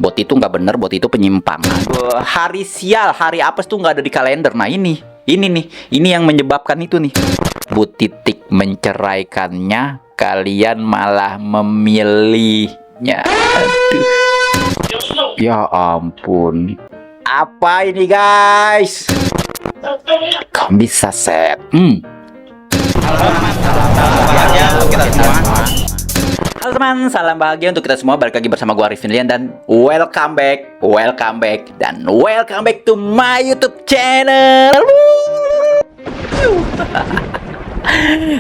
Bot itu nggak bener, bot itu penyimpang. Hari sial, hari apes tuh nggak ada di kalender. Nah ini nih, ini yang menyebabkan itu nih. Bu Titik menceraikannya, kalian malah memilihnya. Aduh. Ya ampun. Apa ini guys? Kok bisa set? Halo teman, salam bahagia untuk kita semua. Balik lagi bersama gua Arifin Lian dan welcome back to my YouTube channel.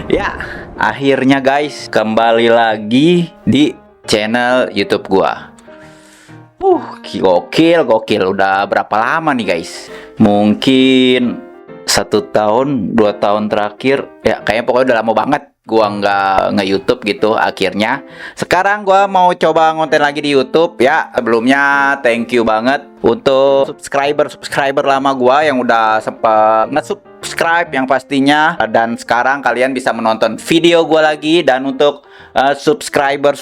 Ya, akhirnya guys, kembali lagi di channel YouTube gua. Gokil. Udah berapa lama nih guys? Mungkin 1 tahun, 2 tahun terakhir. Ya, kayaknya pokoknya udah lama banget gua nggak nge-YouTube gitu. Akhirnya sekarang gua mau coba ngonten lagi di YouTube ya. Sebelumnya thank you banget untuk subscriber lama gua yang udah sempat nge-subscribe yang pastinya, dan sekarang kalian bisa menonton video gua lagi. Dan untuk subscriber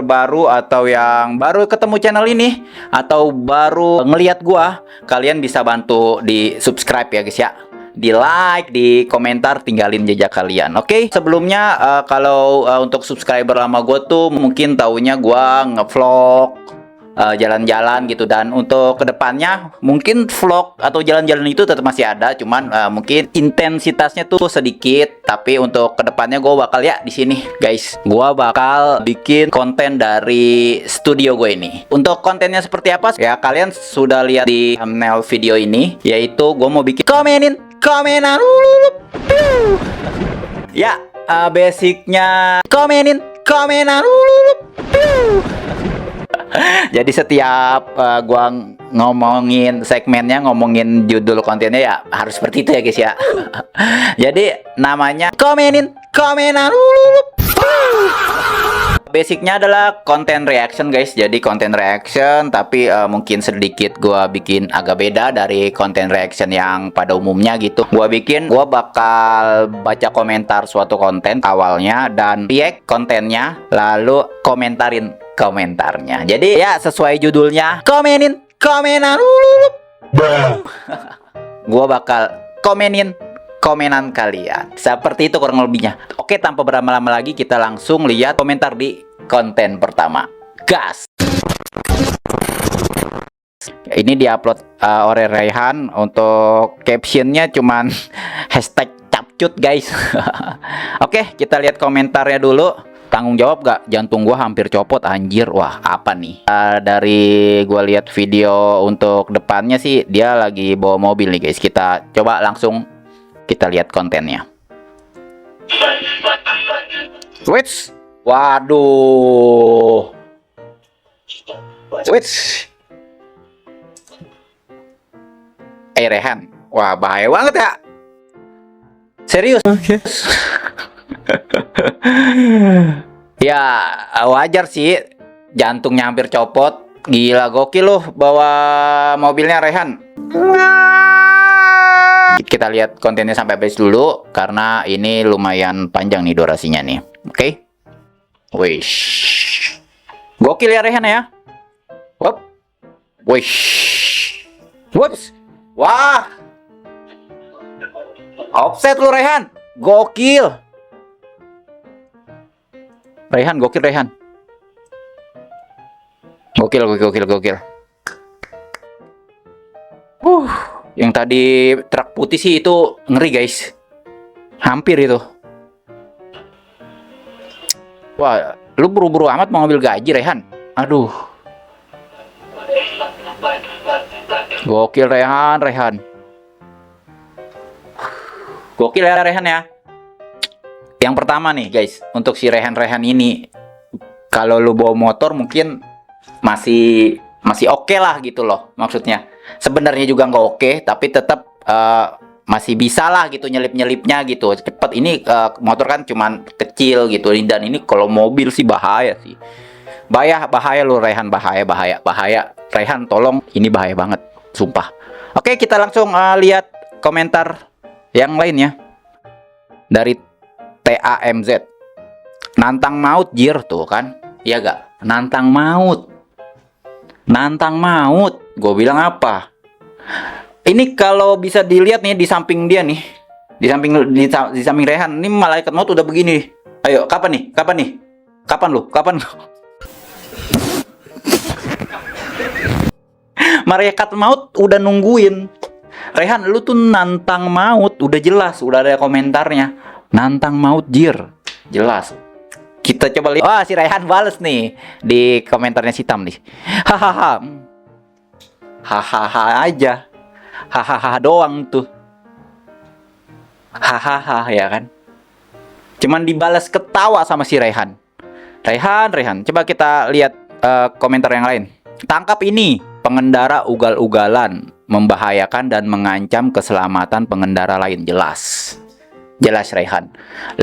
baru atau yang baru ketemu channel ini atau baru ngelihat gua, kalian bisa bantu di subscribe ya guys ya, di like, di komentar, tinggalin jejak kalian. Oke? Sebelumnya kalau untuk subscriber lama gue tuh mungkin taunya gue ngevlog jalan-jalan gitu, dan untuk kedepannya mungkin vlog atau jalan-jalan itu tetap masih ada, cuman mungkin intensitasnya tuh sedikit. Tapi untuk kedepannya gue bakal ya di sini guys, gue bakal bikin konten dari studio gue ini. Untuk kontennya seperti apa ya kalian sudah lihat di thumbnail video ini, yaitu gue mau bikin komenan ya, basicnya komenan. Jadi setiap gua ngomongin segmennya, ngomongin judul kontennya ya harus seperti itu ya guys ya. Jadi namanya komenan. Basicnya adalah konten reaction guys. Jadi konten reaction, tapi mungkin sedikit gua bikin agak beda dari konten reaction yang pada umumnya gitu. Gua bakal baca komentar suatu konten awalnya dan react kontennya, lalu komentarin komentarnya. Jadi ya sesuai judulnya, komenan. Gua bakal komenan kalian. Seperti itu kurang lebihnya. Oke, tanpa berlama-lama lagi kita langsung lihat komentar di konten pertama. Gas. Ini diupload oleh Raihan. Untuk captionnya cuman hashtag capcut guys. Oke, kita lihat komentarnya dulu. Tanggung jawab gak? Jantung gua hampir copot anjir. Wah, apa nih? Dari gua lihat video untuk depannya sih dia lagi bawa mobil nih guys. Kita coba langsung kita lihat kontennya. Switch. Waduh. Switch. Rehan. Wah, bahaya banget ya. Serius. Oke. Ya, wajar sih jantungnya hampir copot. Gila, gokil loh bawa mobilnya Rehan. Kita lihat kontennya sampai habis dulu karena ini lumayan panjang nih durasinya nih. Oke. Wish. Gokil ya Rehan ya. Wop. Wish. Whoops. Wah. Offset lu Rehan. Gokil. Rehan, gokil Rehan. Gokil. Yang tadi truk putih sih itu ngeri guys. Hampir itu. Wah, lu buru-buru amat mau ngambil gaji Rehan. Aduh. Gokil Rehan. Gokil ya Rehan ya. Yang pertama nih guys, untuk si Rehan ini, kalau lu bawa motor mungkin masih oke lah gitu loh maksudnya. Sebenarnya juga nggak oke, tapi tetap masih bisa lah gitu nyelipnya gitu cepet. Ini motor kan cuman kecil gitu, dan ini kalau mobil sih bahaya sih. Bahaya lu Rehan, bahaya Rehan, tolong, ini bahaya banget sumpah. Oke, kita langsung lihat komentar yang lainnya dari TAMZ. Nantang maut jir tuh kan, iya gak? Nantang maut. Nantang maut. Gue bilang apa? Ini kalau bisa dilihat nih di samping dia nih, di samping Rehan, ini malaikat maut udah begini. Ayo, kapan nih? Kapan nih? Kapan lu? Kapan lu? Malaikat maut udah nungguin. Rehan, lu tuh nantang maut, udah jelas, udah ada komentarnya. Nantang maut, jir. Jelas. Kita coba lihat. Wah, si Rehan bales nih di komentarnya si Tam nih. Hahaha. Hahaha aja. Hahaha doang tuh. Hahaha ya kan. Cuman dibalas ketawa sama si Rehan. Rehan. Coba kita lihat komentar yang lain. Tangkap ini, pengendara ugal-ugalan, membahayakan dan mengancam keselamatan pengendara lain. Jelas Rehan.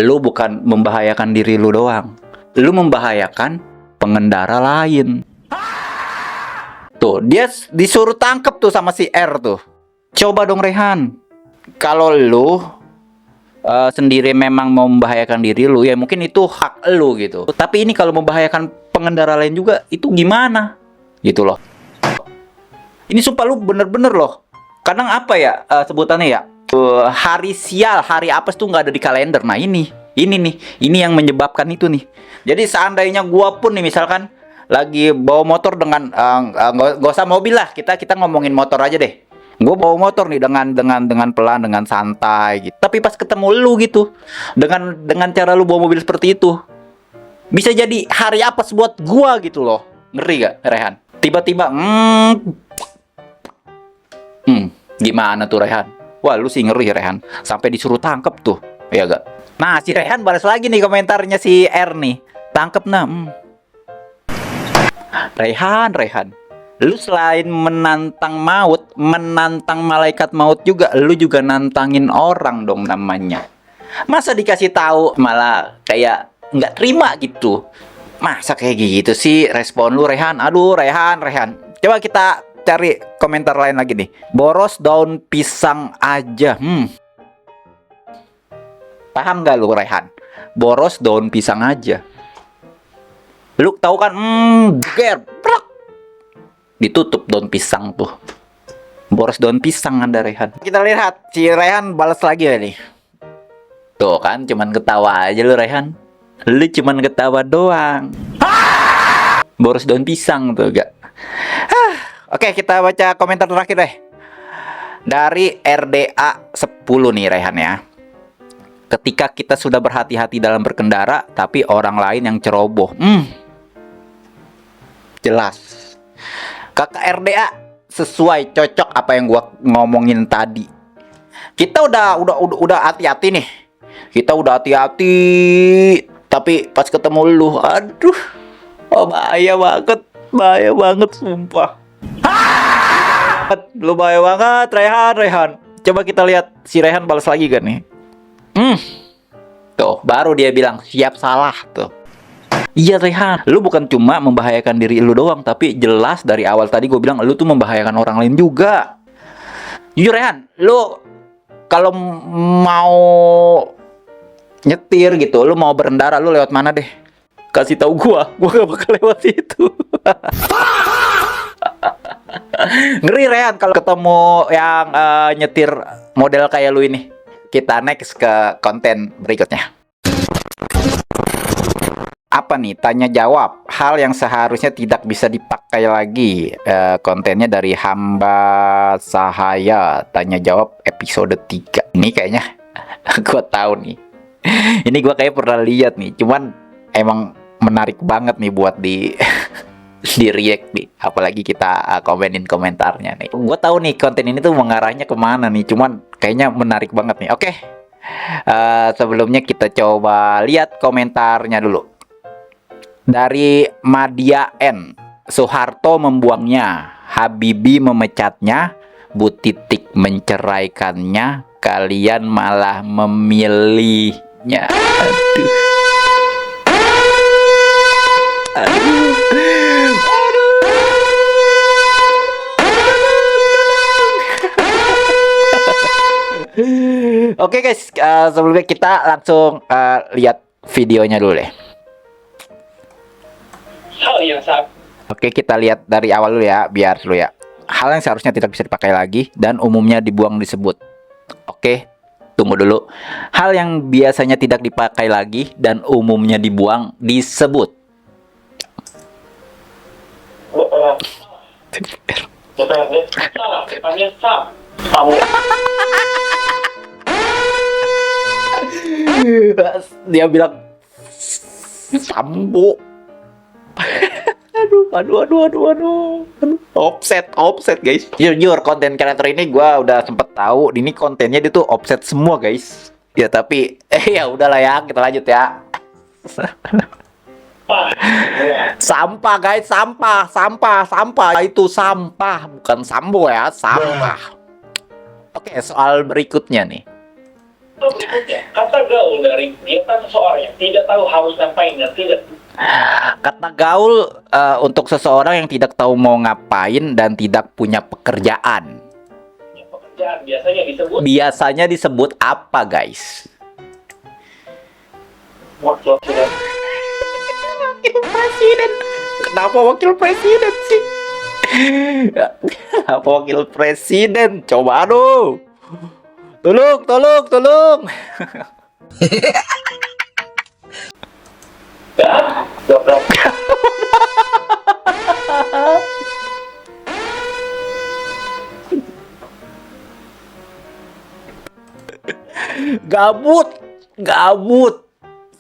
Lu bukan membahayakan diri lu doang. Lu membahayakan pengendara lain. Tuh, dia disuruh tangkep tuh sama si R tuh. Coba dong Rehan. Kalau lu sendiri memang mau membahayakan diri lu, ya mungkin itu hak lu gitu. Tapi ini kalau membahayakan pengendara lain juga, itu gimana? Gitu loh. Ini sumpah lu bener-bener loh. Kadang apa ya sebutannya ya? Hari sial, hari apes tuh nggak ada di kalender. Nah ini nih, ini yang menyebabkan itu nih. Jadi seandainya gua pun nih misalkan lagi bawa motor dengan nggak usah mobil lah, kita ngomongin motor aja deh. Gue bawa motor nih dengan pelan, dengan santai gitu. Tapi pas ketemu lu gitu, dengan cara lu bawa mobil seperti itu, bisa jadi hari apes buat gua gitu loh. Ngeri gak Rehan? Tiba-tiba gimana tuh Rehan? Wah lu sih ngeri Rehan, sampai disuruh tangkep tuh, ya gak? Nah si Rehan balas lagi nih komentarnya si R nih, tangkep nah. Rehan, lu selain menantang maut, menantang malaikat maut juga, lu juga nantangin orang dong namanya. Masa dikasih tahu malah kayak nggak terima gitu? Masa kayak gitu sih respon lu Rehan? Aduh Rehan. Coba kita cari komentar lain lagi nih. Boros daun pisang aja. Paham gak lu Rehan? Boros daun pisang aja. Lu tahu kan? Ditutup daun pisang tuh. Boros daun pisang Anda Rehan. Kita lihat si Rehan balas lagi ya nih. Tuh kan cuman ketawa aja lu Rehan. Lu cuman ketawa doang. Boros daun pisang tuh gak. Oke kita baca komentar terakhir deh. Dari RDA 10 nih Rehan ya. Ketika kita sudah berhati-hati dalam berkendara, tapi orang lain yang ceroboh. Jelas. Kakak RDA sesuai, cocok apa yang gua ngomongin tadi. Kita udah hati-hati nih. Kita udah hati-hati, tapi pas ketemu lu, aduh, bahaya banget sumpah. Lu bahaya banget Rehan. Coba kita lihat si Rehan balas lagi kan nih. Tuh, baru dia bilang siap salah tuh. Iya Rehan, lu bukan cuma membahayakan diri lu doang, tapi jelas dari awal tadi gue bilang lu tuh membahayakan orang lain juga. Jujur Rehan, lu kalau mau nyetir gitu, lu mau berkendara, lu lewat mana deh? Kasih tahu gua gak bakal lewat itu. Ngeri Rehan kalau ketemu yang nyetir model kayak lu ini. Kita next ke konten berikutnya. Apa nih? Tanya jawab hal yang seharusnya tidak bisa dipakai lagi. Kontennya dari Hamba Sahaya. Tanya jawab episode 3. Ini kayaknya gue tahu nih. Ini gue kayak pernah lihat nih. Cuman emang menarik banget nih buat di react nih. Apalagi kita komenin komentarnya nih. Gue tahu nih konten ini tuh mengarahnya kemana nih. Cuman kayaknya menarik banget nih. Oke. Sebelumnya kita coba lihat komentarnya dulu. Dari Madia N. Soeharto membuangnya, Habibie memecatnya, Bu Titik menceraikannya, kalian malah memilihnya. Oke guys, sebelumnya kita langsung lihat videonya dulu deh. Oke, kita lihat dari awal dulu ya, biar dulu ya. Hal yang seharusnya tidak bisa dipakai lagi dan umumnya dibuang disebut. Oke, tunggu dulu. Hal yang biasanya tidak dipakai lagi dan umumnya dibuang disebut. Dia bilang sambo. Aduh. Offset guys. Jujur konten kreator ini gua udah sempet tahu ini kontennya dia tuh offset semua guys. Ya tapi ya udahlah ya, kita lanjut ya. Sampah guys, sampah itu sampah, bukan sambo ya, sampah. Oke, soal berikutnya nih. Kata gaul dari kegiatan seseorang yang tidak tahu harus ngapain dan tidak Kata gaul untuk seseorang yang tidak tahu mau ngapain dan tidak punya pekerjaan. punya pekerjaan Biasanya disebut apa guys? wakil presiden. Wakil presiden. Kenapa wakil presiden sih? Kenapa wakil presiden? Coba aduh. Tolong. Gabrak.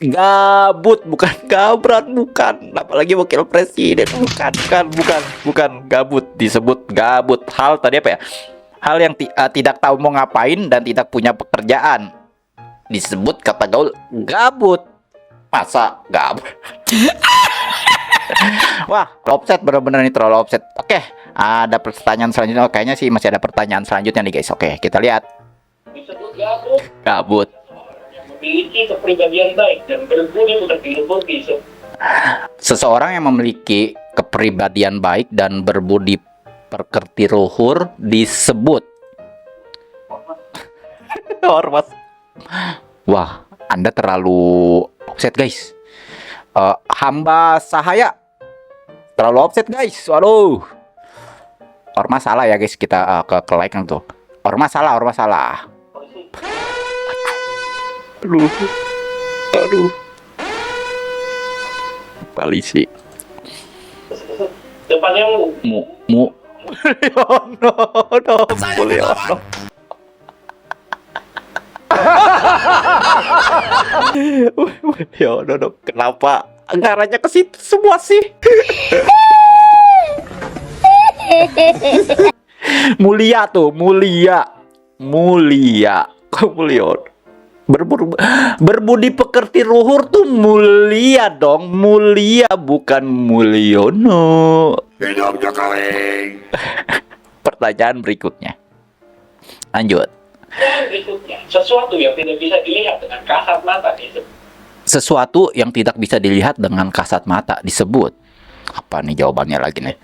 Gabut, bukan gabrat, bukan. Apalagi wakil presiden, bukan. Gabut, disebut gabut. Hal tadi apa ya? Hal yang tidak tahu mau ngapain dan tidak punya pekerjaan. Disebut kata gaul gabut. Masa gabut? Wah, offset bener-bener nih, terlalu offset. Oke, ada pertanyaan selanjutnya. Kayaknya sih masih ada pertanyaan selanjutnya nih guys. Oke, kita lihat. Disebut gabut. Gabut. Yang memiliki kepribadian baik dan berbudi pekerti. Seseorang yang memiliki kepribadian baik dan berbudi pekerti luhur disebut ormas. Wah, Anda terlalu offset guys. Hamba sahaya terlalu offset guys. Waduh. Ormas salah ya guys, kita ke like tuh. Ormas salah. Aduh. Polisi. Depannya Mu. No. Mulyono. Mulyono. Kenapa ngarahnya ke situ semua sih? Mulia. Kok Mulyono? Berbudi pekerti luhur tuh mulia dong, mulia bukan Mulyono. hidupnya kaleng. Pertanyaan berikutnya. Lanjut. Dan berikutnya, sesuatu yang tidak bisa dilihat dengan kasat mata disebut. Sesuatu yang tidak bisa dilihat dengan kasat mata disebut. Apa nih jawabannya lagi nih?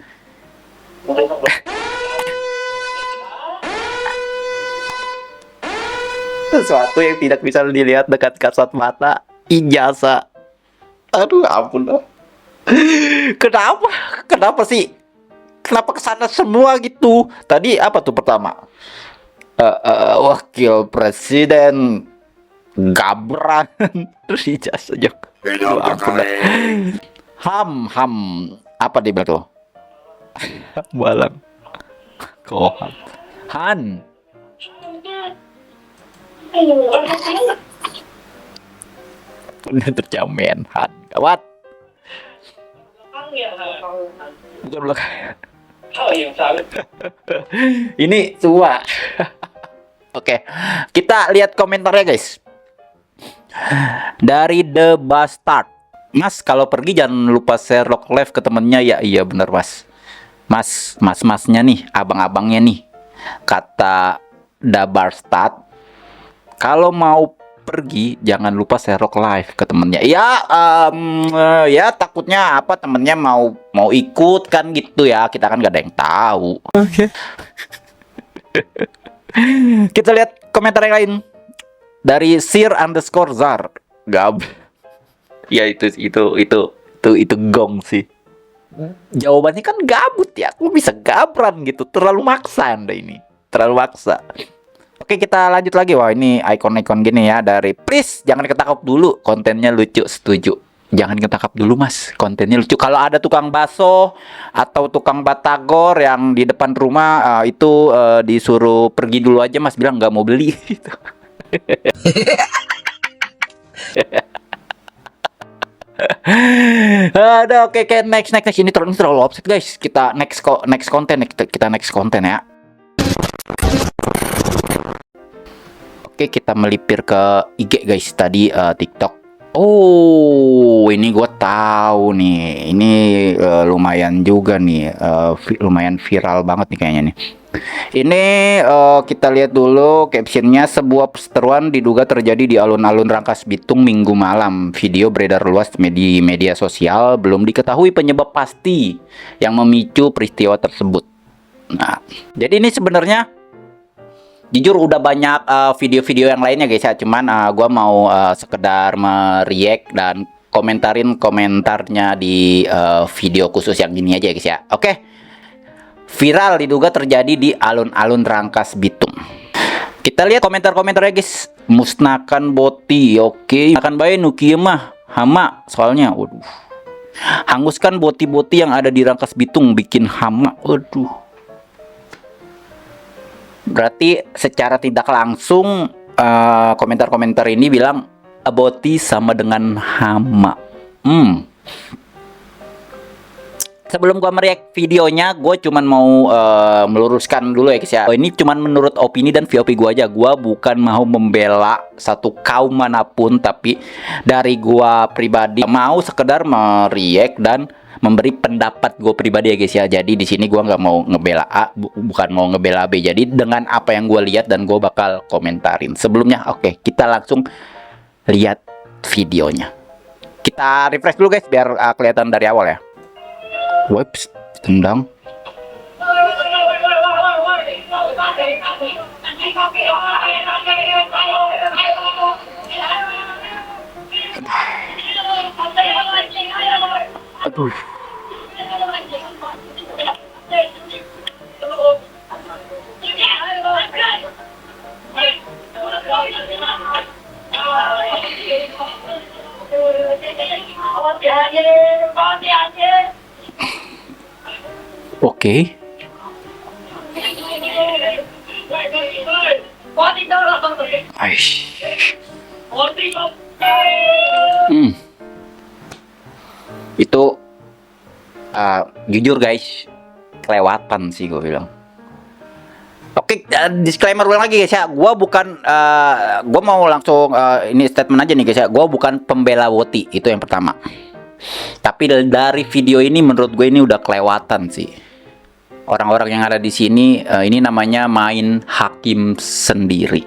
Sesuatu yang tidak bisa dilihat dengan kasat mata, ijazah. Aduh, ampun dah. Kenapa sih? Kenapa kesana semua gitu? Tadi apa tuh pertama? Wakil presiden Gabran. Terus ijazah juga. Hidupnya kaleng. Ham apa dia bilang tuh? Balang. Koham. Han. Udah terjamin Han. Gawat. Bukan belakang. Hal yang salah. Ini tua. Oke, kita lihat komentarnya guys. Dari The Bastard. Mas, kalau pergi jangan lupa share Rock Live ke temennya ya. Iya bener mas. Masnya nih, abang-abangnya nih. Kata The Bastard, kalau mau pergi jangan lupa share Rock Live ke temennya. Ya takutnya apa temennya mau ikut kan gitu ya. Kita kan gak ada yang tahu. Oke. Kita lihat komentar yang lain dari Sir_Zar. Gab. Ya itu gong sih. Jawabannya kan gabut ya. Aku bisa gabran gitu. Terlalu maksa Anda ini. Terlalu maksa. Oke, kita lanjut lagi. Wah, ini ikon-ikon gini ya dari please jangan ketangkap dulu. Kontennya lucu, setuju. Jangan ketangkap dulu mas, kontennya lucu. Kalau ada tukang bakso atau tukang batagor yang di depan rumah itu disuruh pergi dulu aja mas, bilang nggak mau beli. Gitu. Ada oke next ini terlalu offset guys. Kita next konten kita next konten ya. Oke, kita melipir ke IG guys tadi TikTok. Oh, ini gue tahu nih. Ini lumayan juga nih, lumayan viral banget nih kayaknya nih. Ini kita lihat dulu captionnya. Sebuah perseteruan diduga terjadi di alun-alun Rangkas Bitung Minggu malam. Video beredar luas di media sosial. Belum diketahui penyebab pasti yang memicu peristiwa tersebut. Nah, jadi ini sebenarnya jujur udah banyak video-video yang lainnya guys ya. Cuman gua mau sekedar mereact dan komentarin komentarnya di video khusus yang gini aja guys ya. Oke. Viral diduga terjadi di alun-alun Rangkas Bitung. Kita lihat komentar-komentarnya guys. Musnahkan boti. Oke. Akan bae nu kieu mah hama soalnya. Waduh. Hanguskan boti-boti yang ada di Rangkas Bitung bikin hama. Waduh. Berarti secara tidak langsung komentar-komentar ini bilang boti sama dengan hama. Sebelum gua mereact videonya, gue cuman mau meluruskan dulu ya guys ya. Ini cuman menurut opini dan VOP gua aja. Gua bukan mau membela satu kaum manapun, tapi dari gua pribadi mau sekedar mereact dan memberi pendapat gue pribadi ya guys ya. Jadi di sini gue nggak mau ngebela A, bukan mau ngebela B. Jadi dengan apa yang gue lihat dan gue bakal komentarin. Sebelumnya, oke, kita langsung lihat videonya. Kita refresh dulu guys biar kelihatan dari awal ya. Whoops, tendang. Aduh. Oke. Aish. Itu jujur guys, kelewatan sih gue bilang. Oke, disclaimer ulang lagi guys ya. Gua bukan gua mau langsung ini statement aja nih guys ya. Gua bukan pembela woti, itu yang pertama. Tapi dari video ini menurut gue ini udah kelewatan sih. Orang-orang yang ada di sini ini namanya main hakim sendiri.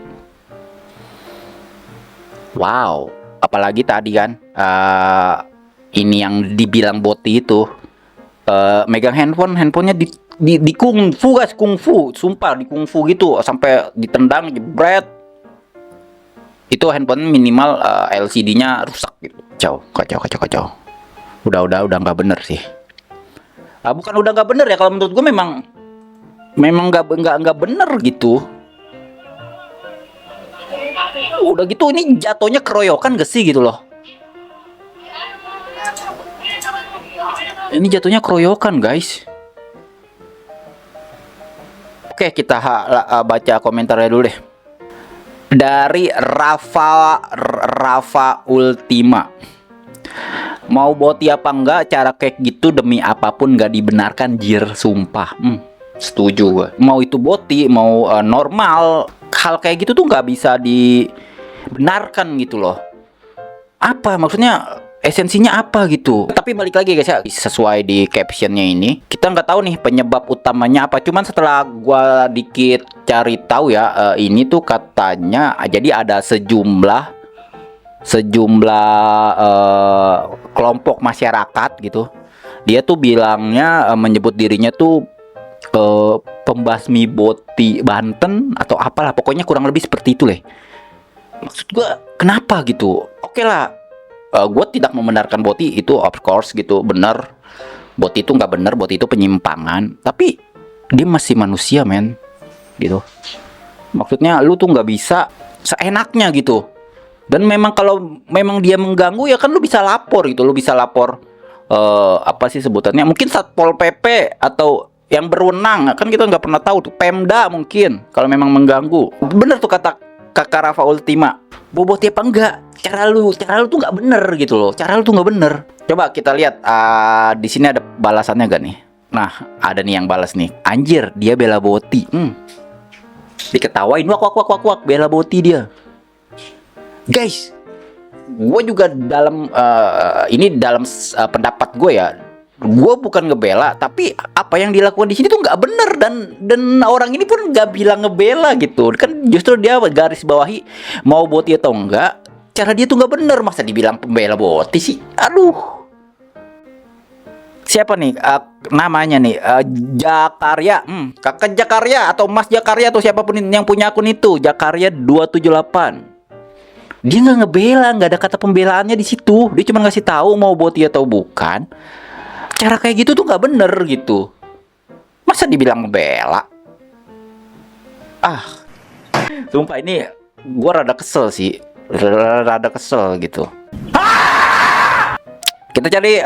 Wow, apalagi tadi kan ini yang dibilang boti itu megang handphonenya di kungfu guys, kungfu, sumpah di kungfu gitu sampai ditendang jebret. Itu handphone minimal LCD-nya rusak gitu. Kacau. Udah nggak bener sih. Bukan udah nggak bener ya, kalau menurut gue memang nggak bener gitu. Udah gitu ini jatuhnya keroyokan gak sih gitu loh. Ini jatuhnya keroyokan guys. Oke, kita baca komentarnya dulu deh. Dari Rafa Ultima. Mau boti apa enggak, cara kayak gitu demi apapun gak dibenarkan jir, sumpah. Setuju gue. Mau itu boti, mau normal, hal kayak gitu tuh gak bisa dibenarkan gitu loh. Apa maksudnya? Esensinya apa gitu. Tapi balik lagi guys ya, sesuai di captionnya ini, kita nggak tahu nih penyebab utamanya apa. Cuman setelah gua dikit cari tahu ya, ini tuh katanya jadi ada sejumlah kelompok masyarakat gitu. Dia tuh bilangnya menyebut dirinya tuh pembasmi boti Banten atau apalah, pokoknya kurang lebih seperti itu leh. Maksud gua kenapa gitu? Oke lah. Gue tidak membenarkan boti, itu of course gitu, bener. Boti itu nggak bener, Boti itu penyimpangan, tapi dia masih manusia, men, gitu. Maksudnya lu tuh nggak bisa seenaknya gitu. Dan memang kalau memang dia mengganggu ya kan lu bisa lapor gitu, lu bisa lapor apa sih sebutannya? Mungkin Satpol PP atau yang berwenang, kan kita nggak pernah tahu tuh, Pemda mungkin kalau memang mengganggu. Bener tuh kata Kakak Rafa Ultima, boboti apa enggak? Cara lu tuh nggak bener gitu loh. Cara lu tuh nggak bener. Coba kita lihat di sini ada balasannya gak nih? Nah, ada nih yang balas nih. Anjir, dia bela Boti. Diketawain, wak, bela Boti dia. Guys, gue juga dalam ini dalam pendapat gue ya, gue bukan ngebela, tapi apa yang dilakukan di sini tuh nggak bener, dan orang ini pun nggak bilang ngebela gitu, kan justru dia garis bawahi mau Boti atau enggak, cara dia tuh nggak bener, masa dibilang pembela Boti sih, aduh. Siapa nih namanya nih, Jakarya, kakak Jakarya atau Mas Jakarya atau siapapun yang punya akun itu, Jakarya 278. Dia nggak ngebela, nggak ada kata pembelaannya di situ. Dia cuma ngasih tahu mau Boti atau bukan. Cara kayak gitu tuh nggak bener gitu. Masa dibilang ngebela? Sumpah ini gue rada kesel sih, rada kesel gitu. Kita cari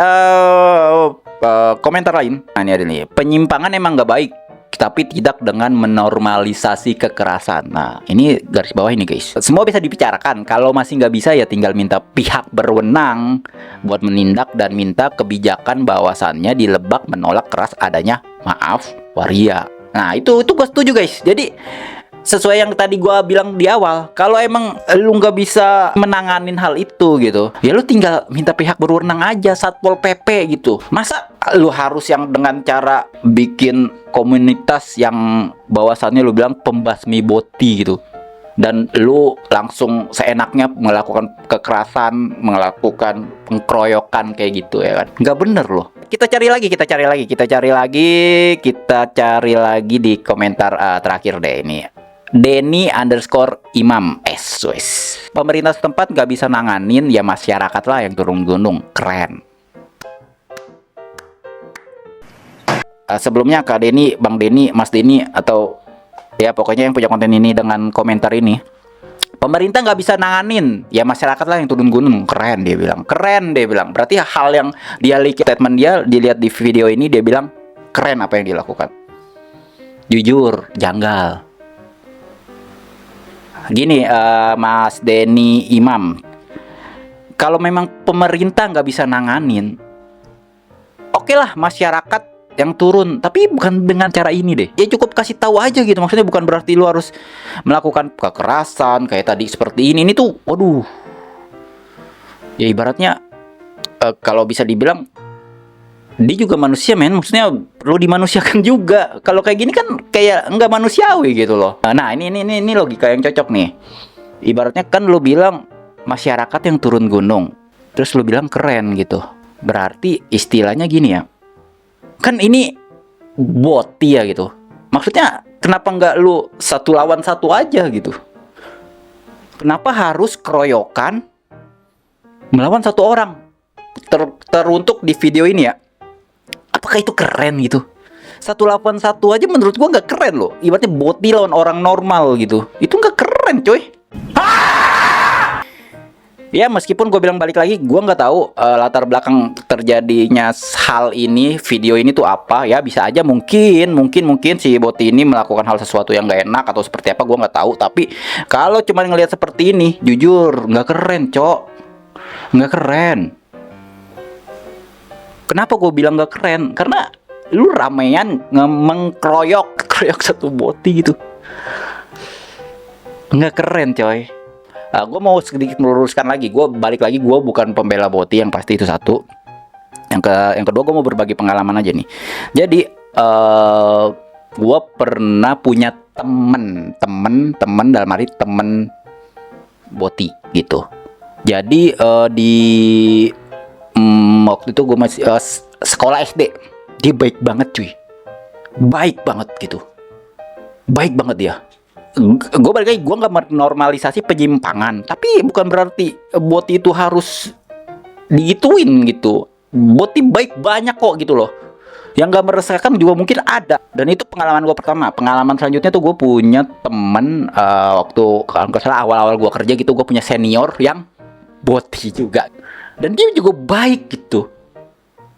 komentar lain. Nah ini ada nih, penyimpangan emang nggak baik, tapi tidak dengan menormalisasi kekerasan. Nah, ini garis bawah ini guys. Semua bisa dibicarakan. Kalau masih nggak bisa ya tinggal minta pihak berwenang buat menindak dan minta kebijakan bahwasannya dilebak menolak keras adanya maaf waria. Nah, itu gue setuju guys. Jadi sesuai yang tadi gue bilang di awal, kalau emang lu nggak bisa menanganin hal itu gitu, ya lu tinggal minta pihak berwenang aja, Satpol PP gitu. Masa lu harus yang dengan cara bikin komunitas yang bahwasannya lu bilang pembasmi Boti gitu, dan lu langsung seenaknya melakukan kekerasan, melakukan pengkeroyokan kayak gitu ya kan? Nggak bener loh. Kita cari lagi di komentar terakhir deh ini. Denny_imam SOS. Pemerintah setempat nggak bisa nanganin, ya masyarakat lah yang turun gunung. Keren. Sebelumnya Kak Denny, Bang Denny, Mas Denny, atau ya pokoknya yang punya konten ini dengan komentar ini, pemerintah nggak bisa nanganin, ya masyarakat lah yang turun gunung. Keren dia bilang. Berarti hal yang dia lihat, statement dia dilihat di video ini, dia bilang keren apa yang dilakukan. Jujur, janggal. Gini, Mas Denny Imam, kalau memang pemerintah nggak bisa nanganin, oke lah masyarakat yang turun, tapi bukan dengan cara ini deh. Ya cukup kasih tahu aja gitu. Maksudnya bukan berarti lu harus melakukan kekerasan kayak tadi seperti ini. Ini tuh, waduh. Ya ibaratnya kalau bisa dibilang dia juga manusia, men. Maksudnya perlu dimanusiakan juga. Kalau kayak gini kan kayak nggak manusiawi gitu loh. Nah ini logika yang cocok nih. Ibaratnya kan lu bilang masyarakat yang turun gunung, terus lu bilang keren gitu. Berarti istilahnya gini ya, kan ini Boti ya gitu. Maksudnya kenapa nggak lu satu lawan satu aja gitu? Kenapa harus keroyokan melawan satu orang? Teruntuk di video ini ya, apakah itu keren gitu? 181 aja menurut gua nggak keren loh. Ibaratnya Boti lawan orang normal gitu, itu nggak keren coy. Ya meskipun gue bilang balik lagi, gue nggak tahu latar belakang terjadinya hal ini, video ini tuh apa ya. Bisa aja mungkin si Boti ini melakukan hal sesuatu yang nggak enak atau seperti apa, gue nggak tahu. Tapi kalau cuma ngelihat seperti ini, jujur nggak keren cok, nggak keren. Kenapa gue bilang nggak keren? Karena lu ramean mengkeroyok satu Boti gitu, nggak keren coy. Gue mau sedikit meluruskan lagi, gue balik lagi, gue bukan pembela Boti, yang pasti itu satu. Yang kedua, gue mau berbagi pengalaman aja nih. Jadi gue pernah punya temen dalam arti temen Boti gitu. Jadi di waktu itu gue masih sekolah SD, dia baik banget cuy, baik banget gitu, baik banget dia. Gue balik lagi, gue nggak normalisasi penyimpangan, tapi bukan berarti Boti itu harus digituin gitu. boti baik banyak kok gitu loh. Yang gak meresahkan juga mungkin ada. Dan itu pengalaman gue pertama. Pengalaman selanjutnya tuh gue punya temen waktu kalau nggak salah awal-awal gue kerja gitu, gue punya senior yang boti juga. Dan dia juga baik gitu.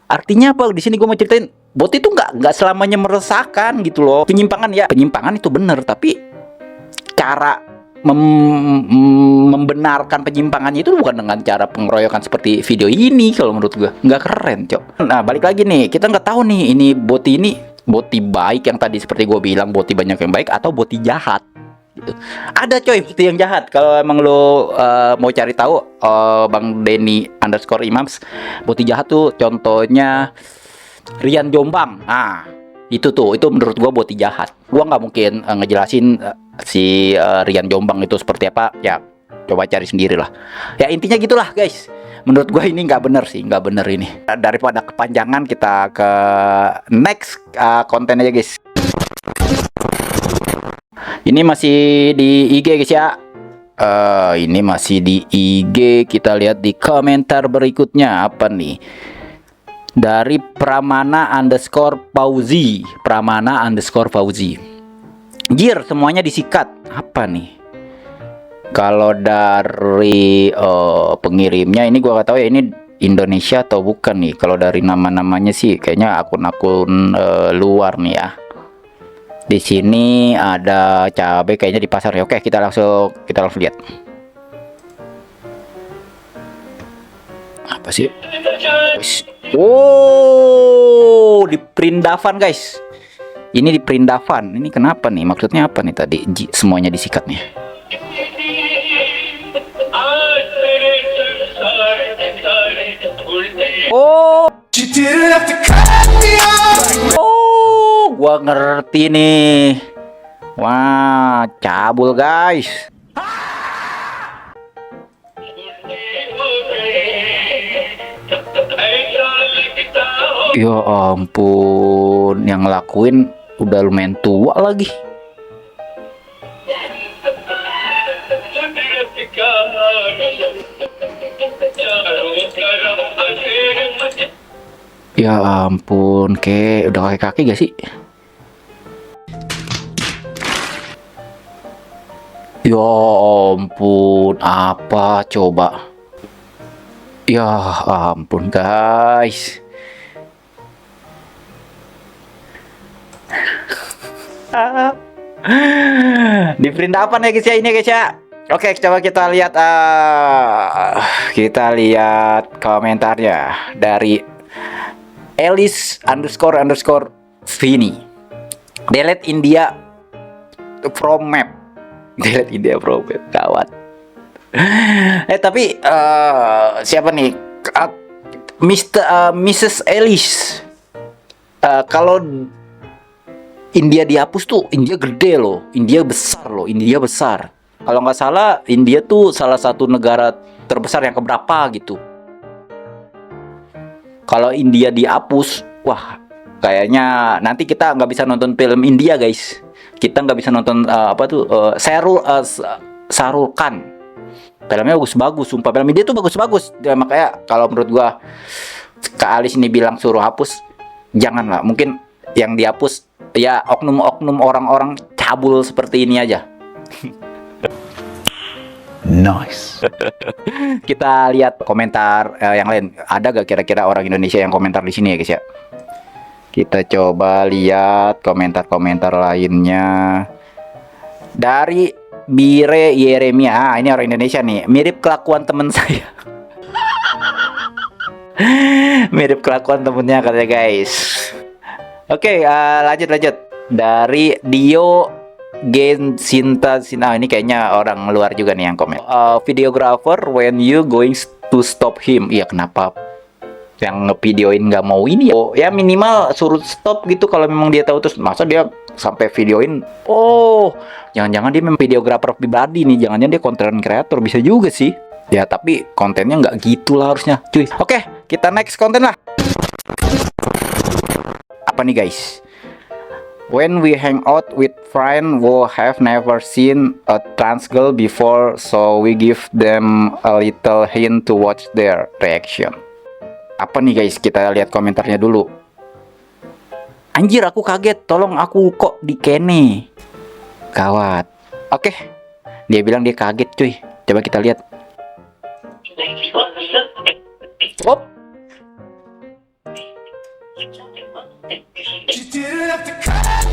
Artinya apa? Di sini gue mau ceritain, boti itu nggak selamanya meresahkan gitu loh. Penyimpangan ya, penyimpangan itu bener, tapi cara membenarkan penyimpangannya itu bukan dengan cara pengeroyokan seperti video ini. Kalau menurut gue nggak keren, cok. Nah, balik lagi nih, kita nggak tahu nih ini boti baik yang tadi seperti gue bilang, boti banyak yang baik atau boti jahat gitu. Ada coy boti yang jahat. Kalau emang lo mau cari tahu, Bang Denny _Imams, boti jahat tuh contohnya Rian Jombang. Nah, itu menurut gua boti jahat. Gua nggak mungkin ngejelasin si Rian Jombang itu seperti apa. Ya, coba cari sendiri lah. Ya intinya gitulah guys. Menurut gua ini nggak bener sih, nggak bener ini. Daripada kepanjangan, kita ke next konten aja guys. Ini masih di IG guys ya. Ini masih di IG. Kita lihat di komentar berikutnya apa nih? Dari Pramana_Fauzi. Jir, semuanya disikat. Apa nih? Kalau dari pengirimnya ini gua gak tahu ya ini Indonesia atau bukan nih. Kalau dari nama-namanya sih kayaknya akun-akun luar nih ya. Di sini ada cabai kayaknya di pasar ya. Oke, kita langsung lihat. Apa sih? Oh, di Perindavan guys. Ini di Perindavan. Ini kenapa nih? Maksudnya apa nih tadi? Semuanya disikat nih. Oh. Oh, gua ngerti nih. Wah, cabul guys. Ya ampun, yang ngelakuin udah lumayan tua lagi. Ya ampun, udah kaki gak sih? Ya ampun, apa coba? Ya ampun guys. Di Perindavan ya guys ya, ini guys ya. Oke, coba kita lihat komentarnya dari Elis_Vini. Delete India from map. Delete India from map, gawat. Tapi siapa nih? Mrs. Elis. Kalau India dihapus tuh, India gede loh, India besar loh, India besar. Kalau nggak salah, India tuh salah satu negara terbesar yang keberapa gitu. Kalau India dihapus, wah, kayaknya nanti kita nggak bisa nonton film India guys. Kita nggak bisa nonton Shahrukh Khan. Filmnya bagus-bagus, sumpah film India tuh bagus-bagus. Ya, makanya kalau menurut gua, Kak Alis ini bilang suruh hapus, janganlah. Mungkin yang dihapus ya oknum-oknum orang-orang cabul seperti ini aja. Nice. Kita lihat komentar yang lain. Ada gak kira-kira orang Indonesia yang komentar di sini ya guys ya? Kita coba lihat komentar-komentar lainnya. Dari Bire Yeremia. Ini orang Indonesia nih. Mirip kelakuan temen saya. Mirip kelakuan temennya katanya guys. Oke, lanjut. Dari Dio Sinta, ini kayaknya orang luar juga nih yang komen. Videographer, when you going to stop him? Iya, kenapa yang ngevideoin nggak mau ini ya? Oh, ya minimal suruh stop gitu kalau memang dia tahu. Terus masa dia sampai videoin? Oh, jangan-jangan dia memang videographer pribadi nih. Jangan-jangan dia content creator, bisa juga sih. Ya tapi kontennya nggak gitu lah harusnya, cuy. Oke, kita next konten lah. Apa nih guys? When we hang out with friends who have never seen a trans girl before, so we give them a little hint to watch their reaction. Apa nih guys? Kita lihat komentarnya dulu. Anjir, aku kaget. Tolong aku kok di kene. Gawat. Oke. Dia bilang dia kaget, cuy. Coba kita lihat. Op.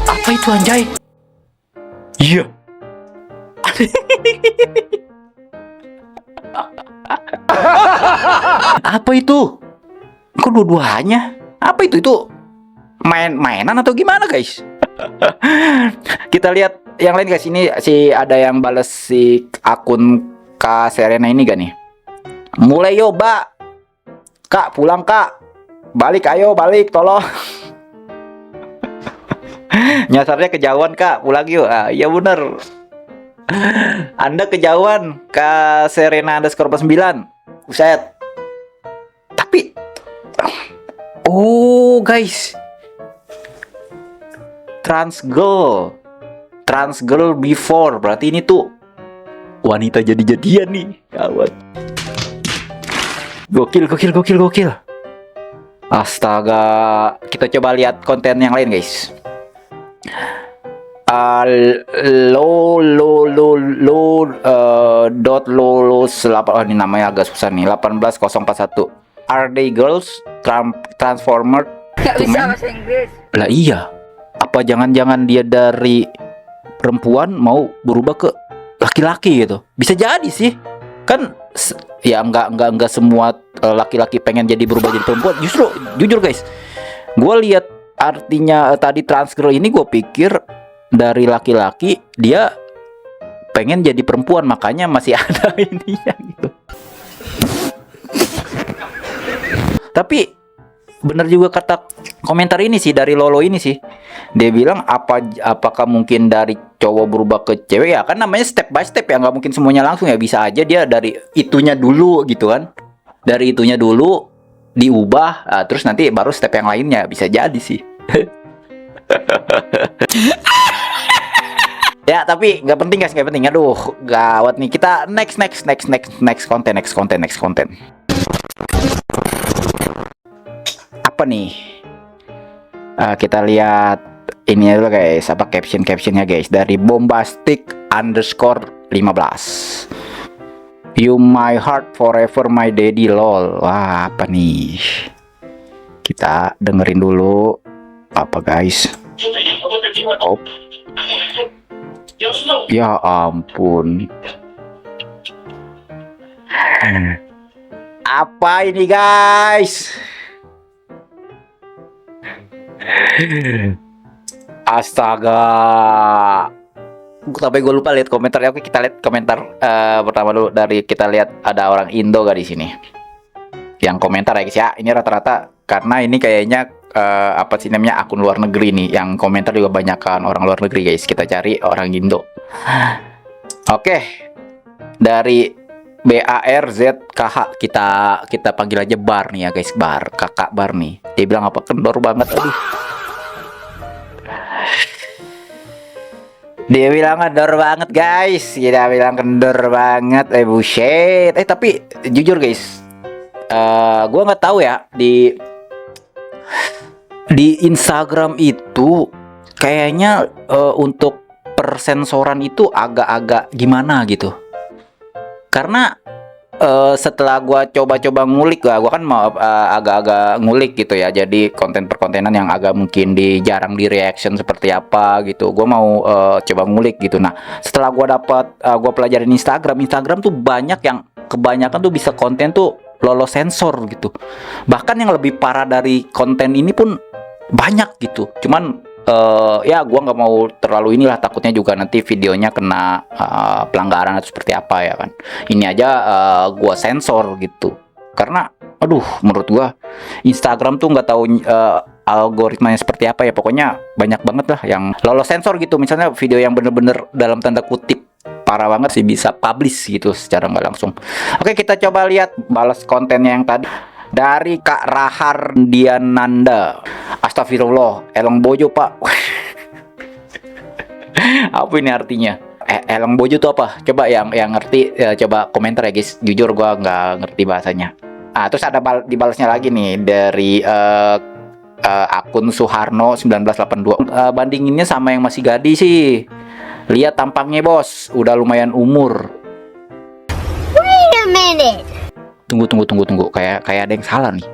Apa itu anjay? Iya. Apa itu? Kok dua-duanya? Apa itu? Itu mainan atau gimana guys? Kita lihat yang lain guys. Ini si ada yang balas si akun Kak Serena ini gak nih? Mulai yo, Mbak. Kak, pulang Kak. Balik, ayo balik, tolong. Nyasarnya kejauhan Kak, pulang yuk. Iya bener. Anda kejauhan Kak Serena underscore 9. Buset. Tapi oh guys, trans girl before, berarti ini tuh wanita jadi-jadian nih, kawan. Gokil. Astaga, kita coba lihat konten yang lain guys. Ini namanya agak susah nih. 18041. Are they girls transformer Gak to bisa men? bahasa Inggris. Lah iya. Apa jangan-jangan dia dari perempuan mau berubah ke laki-laki gitu? Bisa jadi sih. Kan ya enggak semua laki-laki pengen jadi berubah jadi perempuan. Justru jujur guys, gue lihat artinya tadi trans girl ini, gue pikir dari laki-laki dia pengen jadi perempuan, makanya masih ada ininya gitu. Tapi bener juga kata komentar ini sih dari Lolo ini sih. Dia bilang apakah mungkin dari cowok berubah ke cewek, ya kan namanya step by step ya, nggak mungkin semuanya langsung ya, bisa aja dia dari itunya dulu gitu kan. Dari itunya dulu diubah, terus nanti baru step yang lainnya, bisa jadi sih. Ya tapi nggak penting guys, nggak penting. Aduh gawat nih, kita next konten. Apa nih? Kita lihat ini dulu guys, apa captionnya guys, dari bombastic underscore 15. You my heart forever my daddy lol. Wah apa nih? Kita dengerin dulu apa guys. Oh. Ya ampun. Apa ini guys? Astaga. Tapi gue lupa lihat komentarnya. Oke, kita lihat komentar pertama dulu. Dari kita lihat ada orang Indo gak di sini yang komentar ya guys ya. Ini rata-rata karena ini kayaknya apa sih namanya, akun luar negeri nih. Yang komentar juga banyak kan orang luar negeri guys. Kita cari orang Indo. Oke. Dari BARZKH kita panggil aja Bar nih ya guys, Bar, kakak Bar nih. Dia bilang apa, kendor banget, aduh. Dia bilang kendor banget guys. Dia bilang kendor banget, buset. Tapi jujur guys, gue nggak tahu ya, di Instagram itu kayaknya untuk persensoran itu agak-agak gimana gitu. Karena setelah gua coba-coba ngulik, gua kan mau agak-agak ngulik gitu ya. Jadi konten perkontenan yang agak mungkin jarang di reaction seperti apa gitu. Gua mau coba ngulik gitu. Nah, setelah gua pelajarin Instagram tuh banyak yang kebanyakan tuh bisa konten tuh lolos sensor gitu. Bahkan yang lebih parah dari konten ini pun banyak gitu. Cuman ya gua nggak mau terlalu inilah, takutnya juga nanti videonya kena pelanggaran atau seperti apa ya kan. Ini aja gua sensor gitu, karena aduh menurut gua Instagram tuh nggak tahu algoritmanya seperti apa ya. Pokoknya banyak banget lah yang lolos sensor gitu. Misalnya video yang bener-bener dalam tanda kutip parah banget sih bisa publish gitu secara nggak langsung. Oke, kita coba lihat balas kontennya yang tadi dari Kak Rahar Diananda. Astagfirullah, elong bojo pak. Apa ini artinya? Elong bojo itu apa? Coba yang ngerti coba komentar ya guys. Jujur gua nggak ngerti bahasanya. Terus ada dibalasnya lagi nih dari akun Suharno 1982. Bandinginnya sama yang masih gadis sih. Lihat tampangnya bos, udah lumayan umur. Wait a minute. Tunggu. Kayak ada yang salah nih.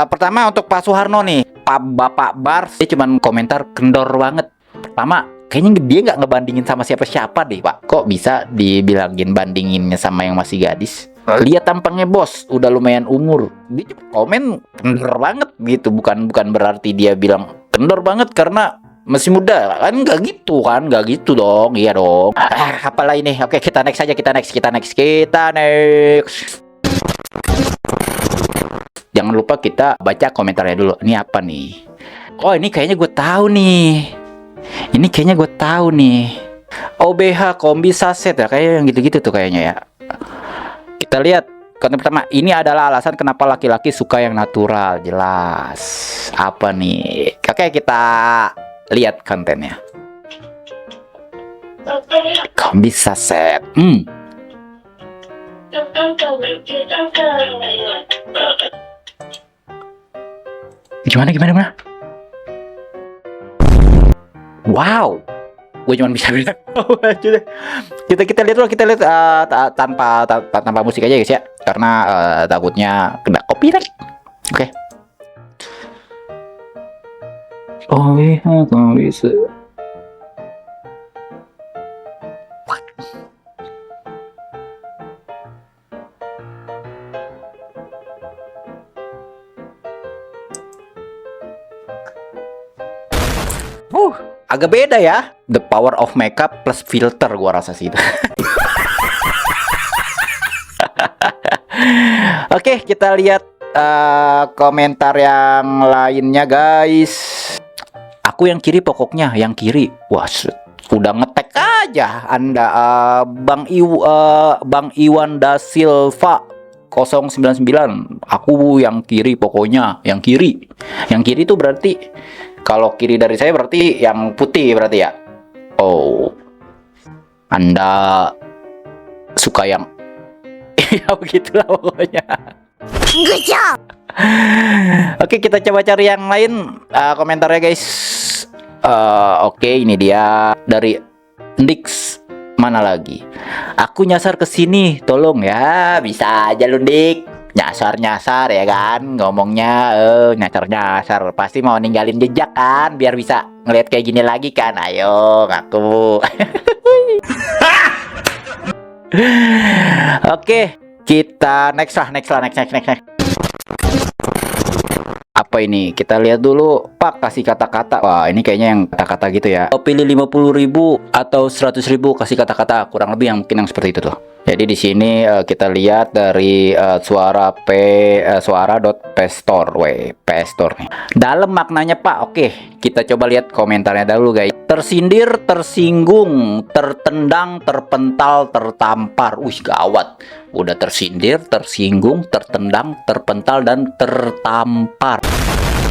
Pertama untuk Pak Suharno nih, Bapak Bars, dia cuman komentar kendor banget. Pertama, kayaknya dia nggak ngebandingin sama siapa-siapa deh Pak. Kok bisa dibilangin bandinginnya sama yang masih gadis? Lihat tampangnya bos, udah lumayan umur. Dia cuma komen kendor banget gitu, bukan berarti dia bilang kendor banget karena masih muda. Kan nggak gitu dong. Iya dong. Apalah ini? Oke, kita next aja, kita next. Jangan lupa kita baca komentarnya dulu. Ini apa nih? Oh, ini kayaknya gue tahu nih. OBH kombi saset ya, kayak yang gitu-gitu tuh kayaknya ya. Kita lihat konten pertama. Ini adalah alasan kenapa laki-laki suka yang natural. Jelas. Apa nih? Oke, kita lihat kontennya. Kombi saset. Gimana? Wow, gue cuma bisa bilang aja deh. Kita lihat dulu, tanpa musik aja guys ya, karena takutnya kena copyright. Oke. Oh iya, kok bisa? Agak beda ya. The power of makeup plus filter gua rasa sih itu. Oke, kita lihat komentar yang lainnya guys. Aku yang kiri pokoknya, yang kiri. Wah, udah ngetek aja Anda. Bang Iwan da Silva 099. Aku yang kiri pokoknya, yang kiri. Yang kiri itu berarti, kalau kiri dari saya berarti yang putih berarti ya. Oh, Anda suka yang ya begitulah pokoknya. Good job. Oke, kita coba cari yang lain komentarnya guys. Oke, ini dia dari Nix. Mana lagi? Aku nyasar ke sini, tolong ya. Bisa aja lu Dik. Nyasar ya kan, ngomongnya nyasar pasti mau ninggalin jejak kan, biar bisa ngeliat kayak gini lagi kan. Ayo ngaku. Oke, kita next. Apa ini? Kita lihat dulu. Pak, kasih kata-kata. Wah, ini kayaknya yang kata-kata gitu ya. Pilih 50.000 atau 100.000, kasih kata-kata. Kurang lebih yang mungkin yang seperti itu tuh. Jadi di sini kita lihat dari suara.pstore nih. Dalam maknanya Pak. Oke, kita coba lihat komentarnya dulu guys. Tersindir, tersinggung, tertendang, terpental, tertampar. Gawat. Udah tersindir, tersinggung, tertendang, terpental, dan tertampar.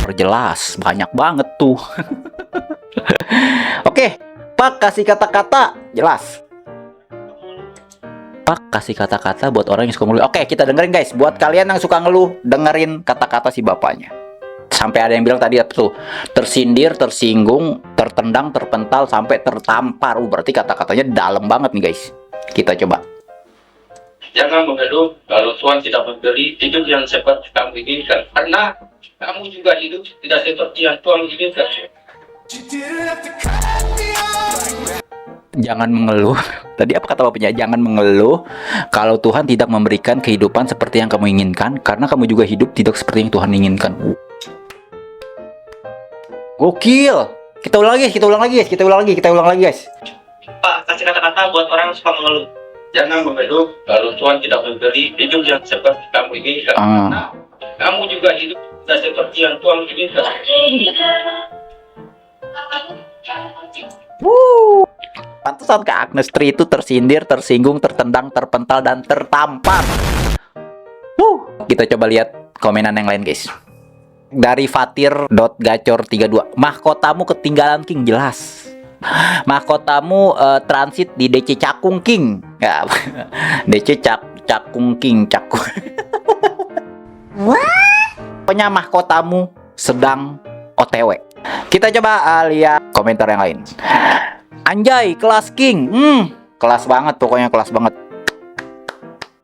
Perjelas, banyak banget tuh. Oke, Pak kasih kata-kata. Jelas. Pak kasih kata-kata buat orang yang suka ngeluh. Oke, kita dengerin guys. Buat kalian yang suka ngeluh, dengerin kata-kata si bapaknya. Sampai ada yang bilang tadi tuh, tersindir, tersinggung, tertendang, terpental, sampai tertampar. Berarti kata-katanya dalam banget nih guys. Kita coba. Jangan mengeluh kalau Tuhan tidak memberi hidup yang seperti kamu inginkan, karena kamu juga hidup tidak seperti yang Tuhan inginkan. Jangan mengeluh. Tadi apa kata bapaknya? Jangan mengeluh kalau Tuhan tidak memberikan kehidupan seperti yang kamu inginkan, karena kamu juga hidup tidak seperti yang Tuhan inginkan. Gokil. Kita ulang lagi guys. Pak, kasih kata-kata buat orang yang suka mengeluh. Jangan mengeluh kalau Tuhan tidak memberi hidup yang seperti kamu inginkan, karena kamu juga hidup tidak seperti yang Tuhan inginkan. Pantesan Kak Agnes Tri itu tersindir, tersinggung, tertendang, terpental, dan tertampar. Kita coba lihat komenan yang lain guys. Dari Fatir.gacor32. Mahkotamu ketinggalan King. Jelas. Mahkotamu transit di DC Cakung King. Ya, DC Cakung King, Cakung. Pokoknya mahkotamu sedang OTW. Kita coba lihat komentar yang lain. Anjay, kelas King. Kelas banget, pokoknya kelas banget.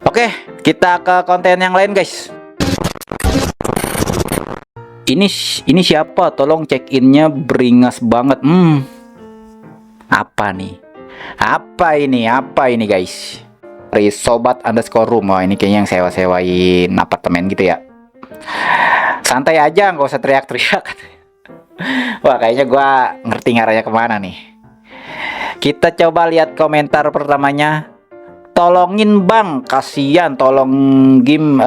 Oke, kita ke konten yang lain, guys. Ini siapa? Tolong check innya beringas banget. Apa nih? Apa ini, guys? Dari sobat underscore room. Oh, ini kayaknya yang sewa-sewain apartemen gitu ya. Santai aja, nggak usah teriak-teriak. Wah, kayaknya gua ngerti ngarahnya kemana nih. Kita coba lihat komentar pertamanya. Tolongin bang, kasihan. Tolongin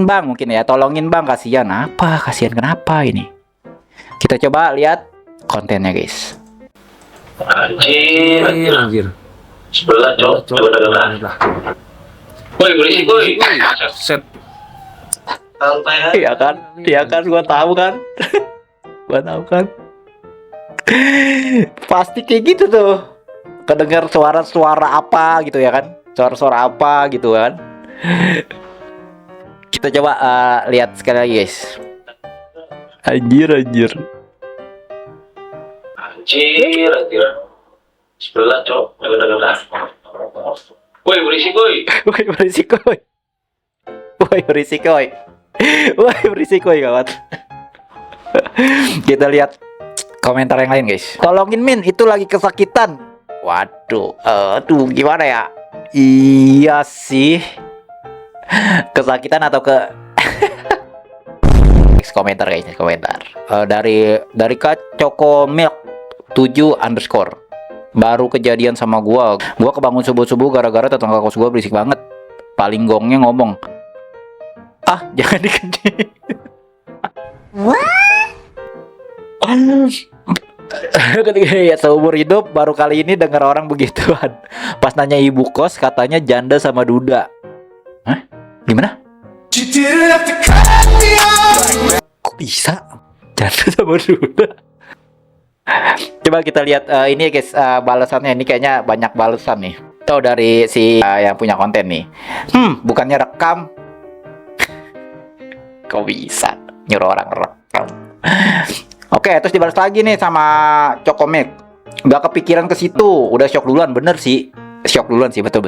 bang, mungkin ya. Tolongin bang, kasihan. Apa? Kasihan kenapa ini? Kita coba lihat kontennya, guys. Anjir. Sebelah cok. Woi, berisik woi. Set. Iya kan, gua tahu kan. Gua tahu kan. Pasti kayak gitu tuh. Kedengar suara-suara apa gitu ya kan? Suara-suara apa gitu kan? Kita coba lihat sekali lagi, guys. Anjir. Sebelah cok. Woi, berisik woi. Woi, berisik woi kawan. Kita lihat komentar yang lain, guys. Tolongin Min, itu lagi kesakitan. Waduh, tuh gimana ya? Iya sih. Kesakitan atau ke Next komentar, guys, komentar. Dari Kak Coko Milk 7_ baru kejadian sama gua kebangun subuh-subuh gara-gara tetangga kos gua berisik banget. Paling gongnya ngomong, "Ah, jangan dikencing." Ketika ya seumur hidup baru kali ini dengar orang begituan. Pas nanya ibu kos katanya janda sama duda. Hah? Gimana? Kok bisa? Janda sama duda? Coba kita lihat ini, guys, balasannya. Ini kayaknya banyak balasan nih. Tuh dari si yang punya konten nih. Bukannya rekam. Kok bisa nyuruh orang rekam? Oke, terus dibalas lagi nih sama Cokomek. Gak kepikiran ke situ, udah shock duluan. Bener sih, shock duluan sih, betul.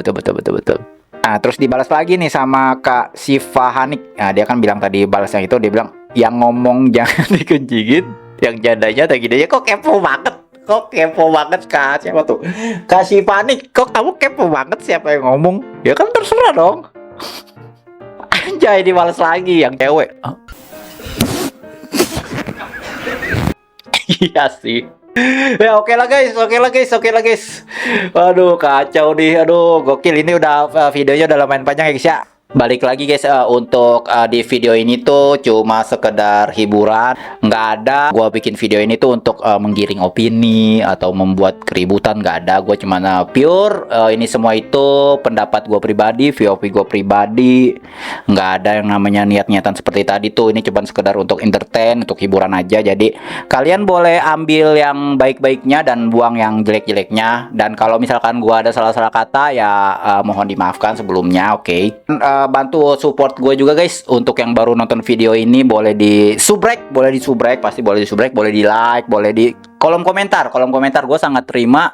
Nah, terus dibalas lagi nih sama Kak Siva Hanik. Nah, dia kan bilang tadi balasnya itu, dia bilang yang ngomong jangan dikencingin, yang jandanya tadi dia kok kepo banget Kak. Siapa tuh? Kak Siva Hanik, kok kamu kepo banget siapa yang ngomong? Ya kan terserah dong. Anjay, dibalas lagi yang cewek. Iya sih. Ya oke lah guys. Aduh, kacau nih. Aduh, gokil. Ini udah videonya udah lumayan panjang ya, guys ya. Balik lagi, guys, untuk di video ini tuh cuma sekedar hiburan. Nggak ada gua bikin video ini tuh untuk menggiring opini atau membuat keributan. Nggak ada. Gua cuma pure ini semua itu pendapat gua pribadi, VOP gua pribadi. Nggak ada yang namanya niat-niatan seperti tadi tuh. Ini cuma sekedar untuk entertain, untuk hiburan aja. Jadi kalian boleh ambil yang baik-baiknya dan buang yang jelek-jeleknya. Dan kalau misalkan gua ada salah-salah kata ya mohon dimaafkan sebelumnya. Oke. Bantu support gue juga, guys. Untuk yang baru nonton video ini boleh di subrek, pasti boleh di subrek, boleh di like, boleh di kolom komentar gue sangat terima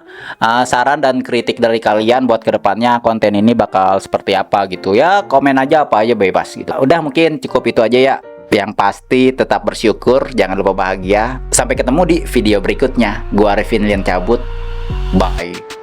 saran dan kritik dari kalian buat kedepannya konten ini bakal seperti apa gitu ya. Komen aja apa aja, bebas gitu. Udah, mungkin cukup itu aja ya. Yang pasti tetap bersyukur, jangan lupa bahagia. Sampai ketemu di video berikutnya. Gua Arifin Lian cabut. Bye.